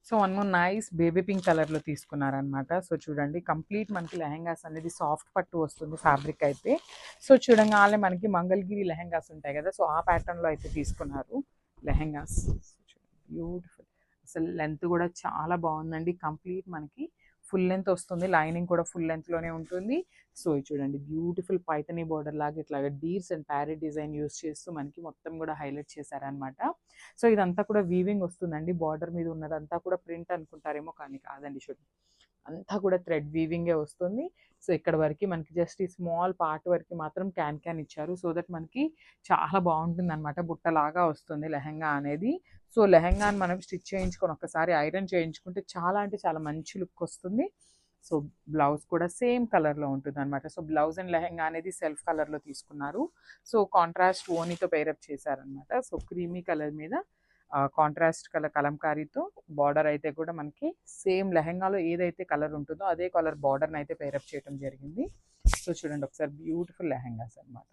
So one more nice baby pink కలర్లో తీసుకున్నారనమాట. So చూడండి complete మనకి లెహెంగాస్ అనేది సాఫ్ట్ పట్టు వస్తుంది ఫ్యాబ్రిక్ అయితే. సో చూడంగానే మనకి మంగళగిరి లెహెంగాస్ ఉంటాయి కదా, సో ఆ ప్యాటర్న్లో అయితే తీసుకున్నారు లెహెంగాస్. బ్యూటిఫుల్, అసలు లెంత్ కూడా చాలా బాగుందండి. కంప్లీట్ మనకి ఫుల్ లెంత్ వస్తుంది, లైనింగ్ కూడా ఫుల్ లెంత్లోనే ఉంటుంది. సో ఇది చూడండి బ్యూటిఫుల్ పైతనీ బోర్డర్ లాగా ఇట్లాగా deers and parrot design use చేస్తూ మనకి మొత్తం కూడా హైలైట్ చేశారనమాట. సో ఇదంతా కూడా వీవింగ్ వస్తుందండి. బార్డర్ మీద ఉన్నదంతా కూడా ప్రింట్ అనుకుంటారేమో, కానీ కాదండి. చూడండి అంతా కూడా థ్రెడ్ వీవింగే వస్తుంది. సో ఇక్కడ వరకు మనకి జస్ట్ ఈ స్మాల్ పార్ట్ వరకు మాత్రం క్యాన్ ఇచ్చారు, సో దట్ మనకి చాలా బాగుంటుంది అనమాట. బుట్టలాగా వస్తుంది లెహెంగా అనేది. సో లెహెంగాని మనం స్టిచ్ చేయించుకొని ఒక్కసారి ఐరన్ చేయించుకుంటే చాలా అంటే చాలా మంచి లుక్ వస్తుంది. సో బ్లౌజ్ కూడా సేమ్ కలర్లో ఉంటుంది అనమాట. సో బ్లౌజ్ అండ్ లెహెంగా అనేది సెల్ఫ్ కలర్లో తీసుకున్నారు. సో కాంట్రాస్ట్ ఓనీతో పేరప్ చేశారనమాట. సో క్రీమీ కలర్ మీద కాంట్రాస్ట్ కలర్ కలంకారీతో బార్డర్ అయితే కూడా మనకి సేమ్ లెహెంగాలో ఏదైతే కలర్ ఉంటుందో అదే కలర్ బార్డర్ని అయితే పేరప్ చేయడం జరిగింది. సో చూడండి ఒకసారి బ్యూటిఫుల్ లెహెంగాస్ అనమాట.